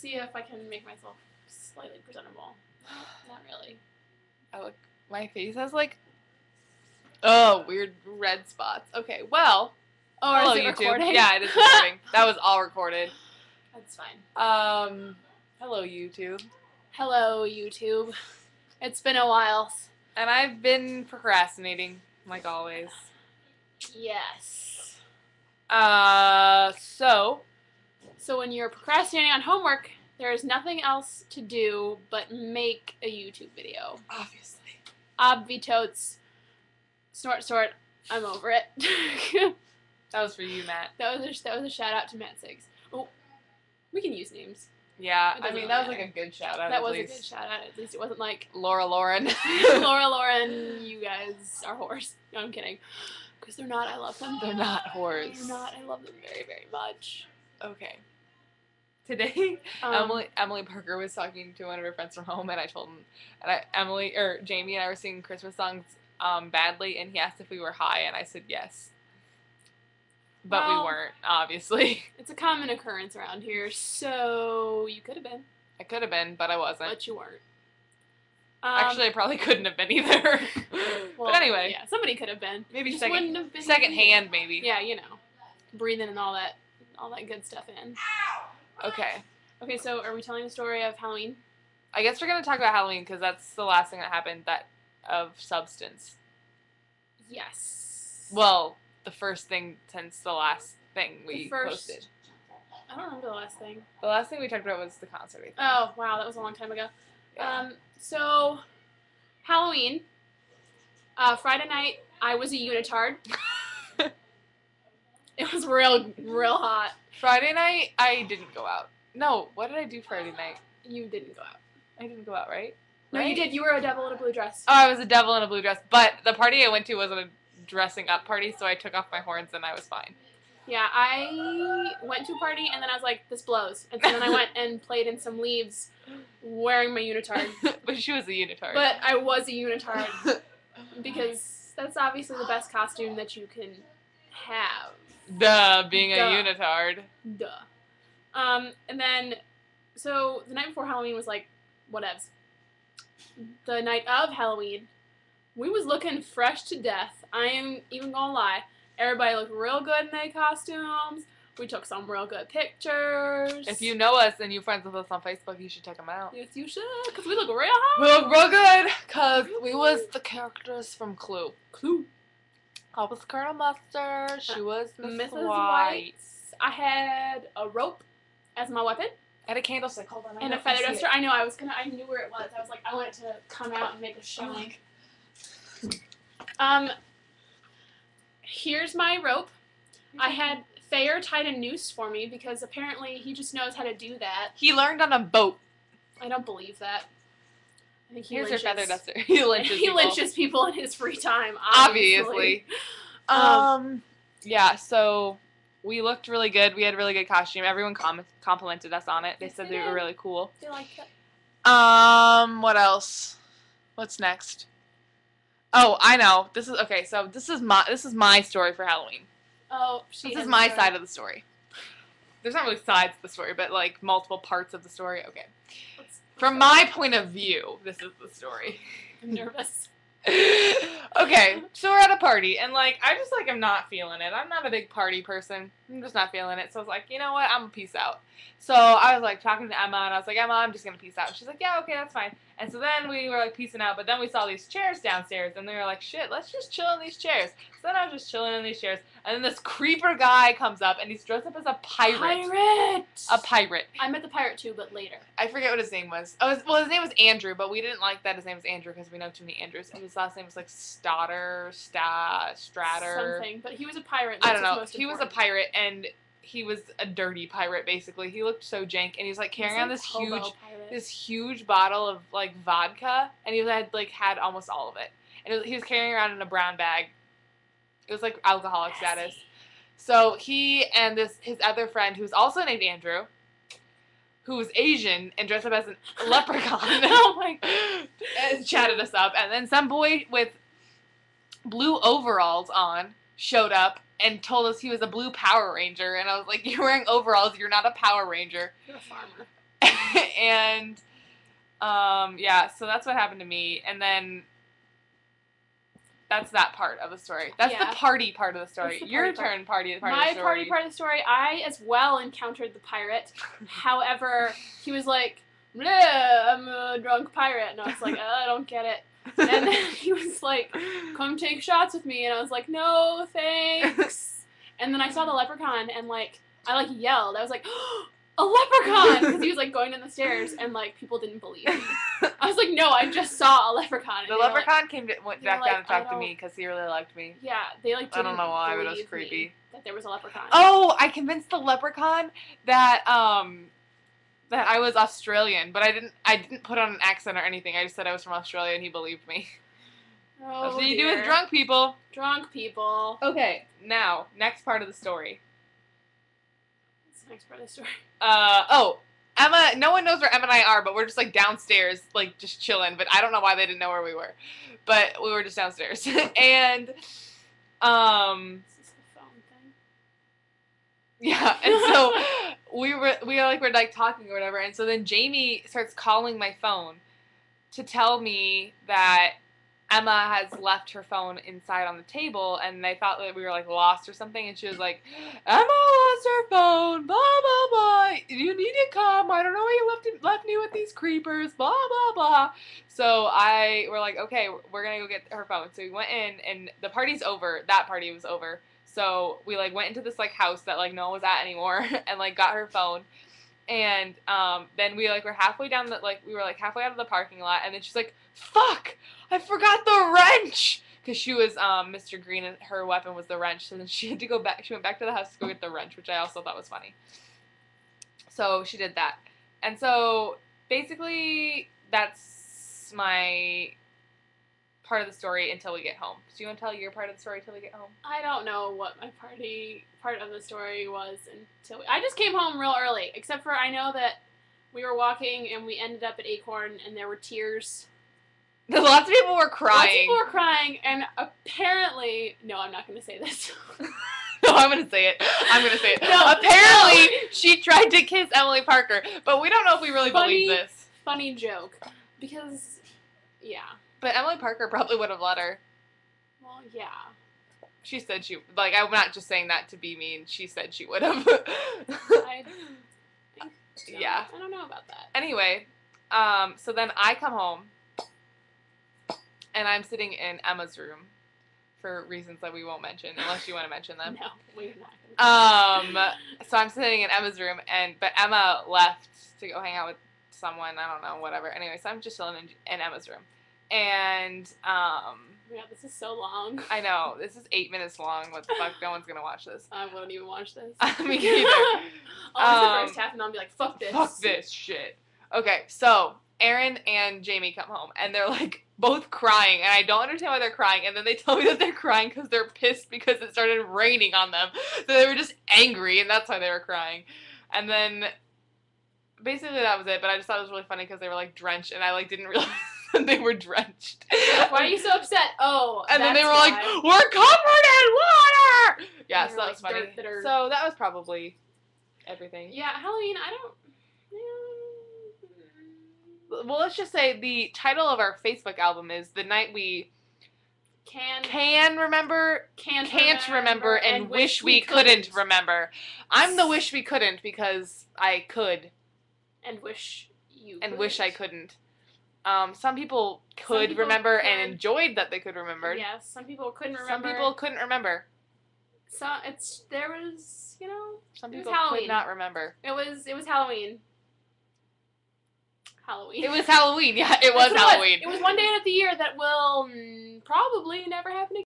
see if I can make myself slightly presentable. Not really. My face has like, oh, weird red spots. Okay, well. Oh, hello, is it YouTube. recording? Yeah, it is recording. That was all recorded. That's fine. Hello, YouTube. Hello, YouTube. It's been a while. And I've been procrastinating, like always. Yes. So when you're procrastinating on homework, there is nothing else to do but make a YouTube video. obviously. Obvitotes. Snort. I'm over it. That was for you, Matt. That was a shout out to Matt Siggs. Oh, we can use names. Yeah, It doesn't that really was like matter. a good shout out. That was a good shout out. At least it wasn't like Laura Lauren. Lauren, you guys are whores. No, I'm kidding. Because they're not. I love them. They're not whores. They're not. I love them very, very much. Okay. Today, Emily Parker was talking to one of her friends from home, and I told him, Jamie and I were singing Christmas songs badly, and he asked if we were high, and I said yes. But we weren't, obviously. It's a common occurrence around here, so you could have been. I could have been, but I wasn't. But you weren't. Actually, I probably couldn't have been either. Well, but anyway. Yeah, somebody could have been. Maybe wouldn't have been second hand, maybe. Yeah, you know. Breathing and all that good stuff in. Okay. Okay, so are we telling the story of Halloween? I guess we're going to talk about Halloween, because that's the last thing that happened of substance. Yes. Well, the first thing since the last thing we posted. I don't remember the last thing. The last thing we talked about was the concert, I think. Oh, wow, that was a long time ago. Yeah. So, Halloween, Friday night, I was a unitard. It was real hot. Friday night, I didn't go out. No, what did I do Friday night? You didn't go out. I didn't go out, right? No, you did. You were a devil in a blue dress. Oh, I was a devil in a blue dress. But the party I went to wasn't a dressing up party, so I took off my horns and I was fine. Yeah, I went to a party and then I was like, this blows. And so then I went and played in some leaves wearing my unitard. But she was a unitard. But I was a unitard because that's obviously the best costume that you can have. Duh, being a unitard. Duh. And then, so the night before Halloween was like, whatevs. The night of Halloween, we was looking fresh to death. I ain't even gonna lie. Everybody looked real good in their costumes. We took some real good pictures. If you know us and you're friends with us on Facebook, you should check them out. Yes, you should, because we look real hot. We look real good, because we was the characters from Clue. I was Colonel Mustard. She was Mrs. White. I had a rope as my weapon. And a candlestick. Hold on. And a feather duster. I know. I knew where it was. I was like, I want it to come out and make a showing. Here's my rope. I had Thayer tied a noose for me because apparently he just knows how to do that. He learned on a boat. I don't believe that. I think he Here's lynches. your feather duster. He lynches people in his free time, obviously. Yeah, so we looked really good. We had a really good costume. Everyone complimented us on it. They said they were really cool. They liked it. What else? What's next? Oh, I know. This is my story for Halloween. Oh, this is my side of the story. There's not really sides to the story, but like multiple parts of the story. Okay. From my point of view, this is the story. I'm nervous. Okay, so we're at a party, and like I just like am not feeling it. I'm not a big party person. I'm just not feeling it. So I was like, you know what? I'm gonna peace out. So I was like talking to Emma, and I was like, Emma, I'm just gonna peace out. She's like, yeah, okay, that's fine. And so then we were like peacing out, but then we saw these chairs downstairs, and they were like, shit, let's just chill in these chairs. So then I was just chilling in these chairs, and then this creeper guy comes up, and he's dressed up as a pirate. A pirate. I met the pirate too, but later. I forget what his name was. Oh, his name was Andrew, but we didn't like that his name was Andrew because we know too many Andrews. And his last name was like Stratter. Something, but he was a pirate. I don't know. He was a pirate, and he was a dirty pirate, basically. He looked so jank, and he was like carrying on this huge bottle of like vodka, and he had almost all of it. And he was carrying around in a brown bag. It was like alcoholic status. So he and his other friend, who's also named Andrew, who was Asian and dressed up as a leprechaun, oh my God, chatted us up. And then some boy with blue overalls on showed up and told us he was a blue Power Ranger. And I was like, you're wearing overalls, you're not a Power Ranger. You're a farmer. And yeah, so that's what happened to me. And then that's that part of the story. That's the party part of the story. Your turn, party part of the story. My party part of the story, I as well encountered the pirate. However, he was like, I'm a drunk pirate. And I was like, I don't get it. And then he was like, come take shots with me. And I was like, no, thanks. And then I saw the leprechaun and like, I like yelled. I was like, a leprechaun! Because he was like going down the stairs and like people didn't believe me. I was like, no, I just saw a leprechaun. The leprechaun went back down and talked to me because he really liked me. Yeah, they like didn't I don't know why, but it was creepy. Me that there was a leprechaun. Oh, I convinced the leprechaun that that I was Australian, but I didn't put on an accent or anything. I just said I was from Australia and he believed me. Oh, that's what you do with drunk people. Drunk people. Okay, now, next part of the story. What's the next part of the story? Emma, no one knows where Emma and I are, but we're just like downstairs, like just chilling, but I don't know why they didn't know were we were. But we were just downstairs. And Is this the phone thing? Yeah, and so we're like talking or whatever, and so then Jamie starts calling my phone to tell me that Emma has left her phone inside on the table, and they thought that we were like lost or something, and she was like, Emma lost her phone, blah blah blah, you need to come, I don't know why you left me with these creepers, blah blah blah. So we're like, okay, we're gonna go get her phone. So we went in, and the party's over, that party was over. So we like went into this like house that like no one was at anymore and like got her phone. And then we like were halfway down we were like halfway out of the parking lot, and then she's like, fuck, I forgot the wrench, because she was Mr. Green and her weapon was the wrench. So then she had to go back, she went back to the house to go get the wrench, which I also thought was funny. So she did that. And so basically that's my part of the story until we get home. Do you want to tell your part of the story until we get home? I don't know what my part of the story was until I just came home real early. Except for I know that we were walking and we ended up at Acorn and there were tears. Lots of people were crying. Lots of people were crying, and apparently, no, I'm not going to say this. No, I'm going to say it. I'm going to say it. No, apparently, she tried to kiss Emily Parker, but we don't know if we really believe this. Funny joke, because yeah. But Emily Parker probably would have let her. Well, yeah. She said she, like, I'm not just saying that to be mean. She said she would have. I think so. Yeah. I don't know about that. Anyway, so then I come home, and I'm sitting in Emma's room for reasons that we won't mention, unless you want to mention them. No, we're not. So I'm sitting in Emma's room, but Emma left to go hang out with someone. I don't know, whatever. Anyway, so I'm just chilling in Emma's room. And, yeah, this is so long. I know. This is 8 minutes long. What the fuck? No one's gonna watch this. I won't even watch this. Me neither. I'll watch the first half and I'll be like, fuck this. Fuck this shit. Okay, so Erin and Jamie come home, and they're like both crying, and I don't understand why they're crying, and then they tell me that they're crying because they're pissed because it started raining on them. So they were just angry, and that's why they were crying. And then basically that was it, but I just thought it was really funny because they were like drenched, and I like didn't realize that they were drenched. Why are you so upset? Oh, and then they were like, we're covered in water! Yeah, so that was funny. Dirt. So that was probably everything. Yeah, Halloween, I don't... Well, let's just say the title of our Facebook album is The Night We Can Remember, Can't Remember, and Wish We Couldn't Remember. I'm the wish we couldn't because I could. And wish you And couldn't. wish I couldn't. Some people could remember and enjoyed that they could remember. Yes, some people couldn't remember. Some people couldn't remember. So there was, you know, some people Halloween. could not remember. It was Halloween. Halloween. It was Halloween. Yeah, it was Halloween. It was one day out of the year that will probably never happen again.